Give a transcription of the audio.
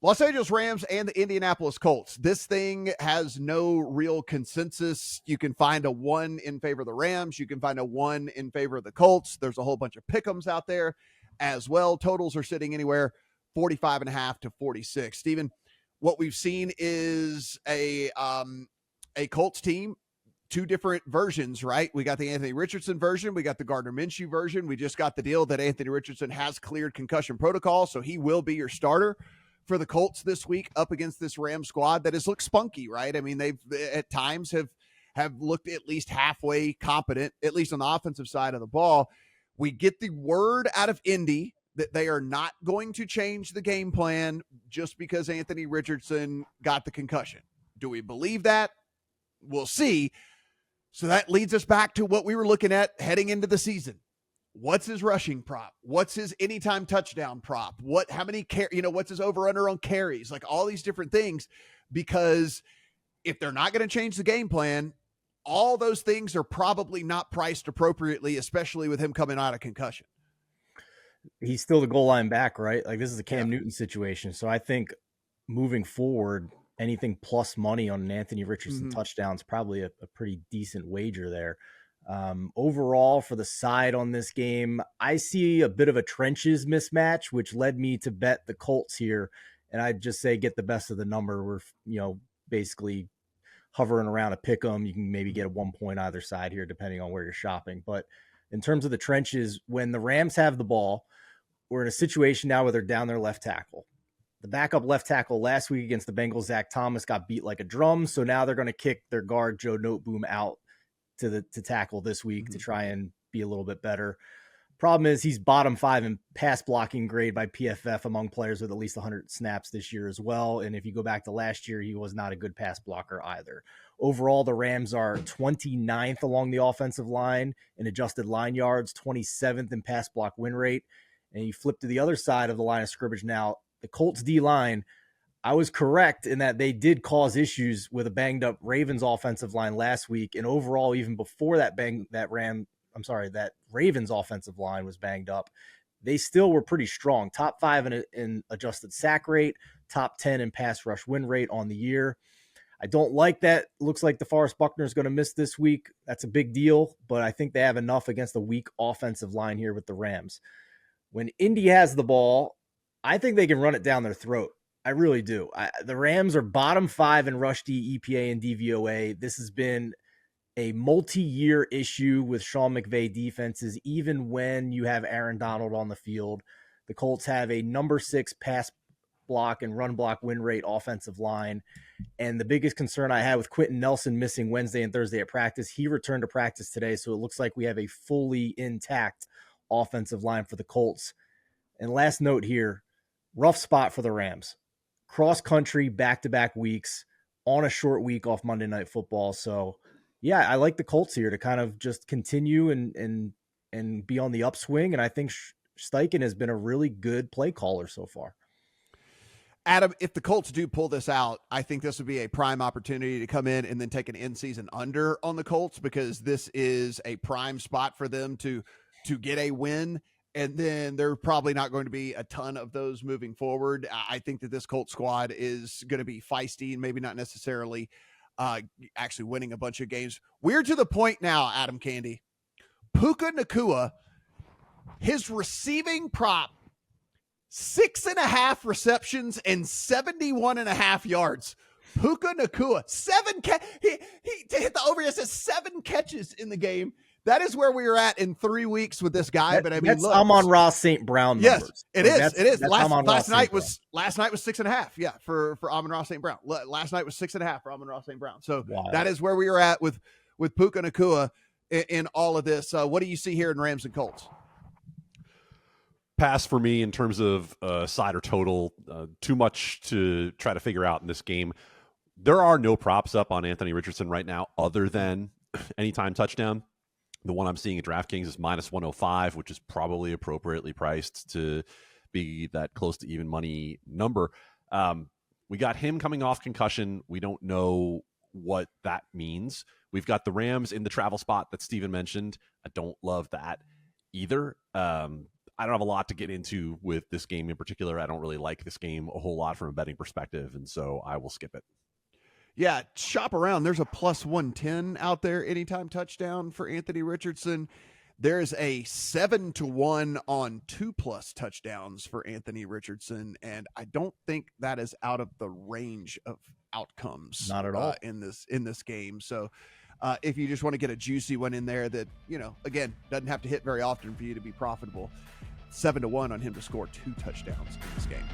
Los Angeles Rams and the Indianapolis Colts. This thing has no real consensus. You can find a 1 in favor of the Rams. You can find a 1 in favor of the Colts. There's a whole bunch of pick'ems out there as well. Totals are sitting anywhere 45.5 to 46. Steven, what we've seen is a Colts team, two different versions, right? We got the Anthony Richardson version. We got the Gardner Minshew version. We just got the deal that Anthony Richardson has cleared concussion protocol, so he will be your starter for the Colts this week up against this Ram squad that has looked spunky, right? I mean, they've at times have looked at least halfway competent, at least on the offensive side of the ball. We get the word out of Indy that they are not going to change the game plan just because Anthony Richardson got the concussion. Do we believe that? We'll see. So that leads us back to what we were looking at heading into the season. What's his rushing prop? What's his anytime touchdown prop? How many what's his over under on carries? Like all these different things, because if they're not going to change the game plan, all those things are probably not priced appropriately, especially with him coming out of concussion. He's still the goal line back, right? Like this is a Cam Newton situation. So I think moving forward, anything plus money on an Anthony Richardson touchdown is probably a pretty decent wager there. Overall for the side on this game, I see a bit of a trenches mismatch, which led me to bet the Colts here. And I'd just say, get the best of the number. We're, basically hovering around a pick 'em. You can maybe get a 1 point either side here, depending on where you're shopping. But in terms of the trenches, when the Rams have the ball, we're in a situation now where they're down their left tackle. The backup left tackle last week against the Bengals, Zach Thomas, got beat like a drum. So now they're going to kick their guard, Joe Noteboom, out to tackle this week to try and be a little bit better. Problem is he's bottom 5 in pass blocking grade by PFF among players with at least 100 snaps this year as well. And if you go back to last year, he was not a good pass blocker either. Overall, the Rams are 29th along the offensive line in adjusted line yards, 27th in pass block win rate. And you flip to the other side of the line of scrimmage now, the Colts D-line, I was correct in that they did cause issues with a banged up Ravens offensive line last week. And overall, even before that Ravens offensive line was banged up, they still were pretty strong. Top 5 in adjusted sack rate, top 10 in pass rush win rate on the year. I don't like that. Looks like DeForest Buckner is going to miss this week. That's a big deal, but I think they have enough against the weak offensive line here with the Rams. When Indy has the ball, I think they can run it down their throat. I really do. The Rams are bottom 5 in rush D, EPA, and DVOA. This has been a multi-year issue with Sean McVay defenses, even when you have Aaron Donald on the field. The Colts have a number 6 pass block and run block win rate offensive line. And the biggest concern I had with Quentin Nelson missing Wednesday and Thursday at practice, he returned to practice today. So it looks like we have a fully intact offensive line for the Colts. And last note here, rough spot for the Rams. Cross country, back-to-back weeks on a short week off Monday Night Football. So yeah, I like the Colts here to kind of just continue and be on the upswing. And I think Steichen has been a really good play caller so far. Adam, if the Colts do pull this out, I think this would be a prime opportunity to come in and then take an in-season under on the Colts, because this is a prime spot for them to get a win. And then there are probably not going to be a ton of those moving forward. I think that this Colts squad is going to be feisty and maybe not necessarily actually winning a bunch of games. We're to the point now, Adam Candy. Puka Nacua, his receiving prop, 6.5 receptions and 71.5 yards. Puka Nacua, he to hit the over, it says 7 catches in the game. That is where we are at in 3 weeks with this guy. But I mean, that's Amon-Ra St. Brown numbers. Yes, it is. Last night was 6.5. Yeah, for Amon-Ra St. Brown. Last night was 6.5 for Amon-Ra St. Brown. So that is where we are at with Puka Nacua in all of this. What do you see here in Rams and Colts? Pass for me in terms of side or total. Too much to try to figure out in this game. There are no props up on Anthony Richardson right now other than anytime touchdown. The one I'm seeing at DraftKings is -105, which is probably appropriately priced to be that close to even money number. We got him coming off concussion. We don't know what that means. We've got the Rams in the travel spot that Steven mentioned. I don't love that either. I don't have a lot to get into with this game in particular. I don't really like this game a whole lot from a betting perspective, and so I will skip it. Yeah, shop around. There's a plus 110 out there, anytime touchdown for Anthony Richardson. There's a 7-1 on 2+ touchdowns for Anthony Richardson, and I don't think that is out of the range of outcomes. Not at all in this game. So if you just want to get a juicy one in there that, again, doesn't have to hit very often for you to be profitable, 7-1 on him to score 2 touchdowns in this game.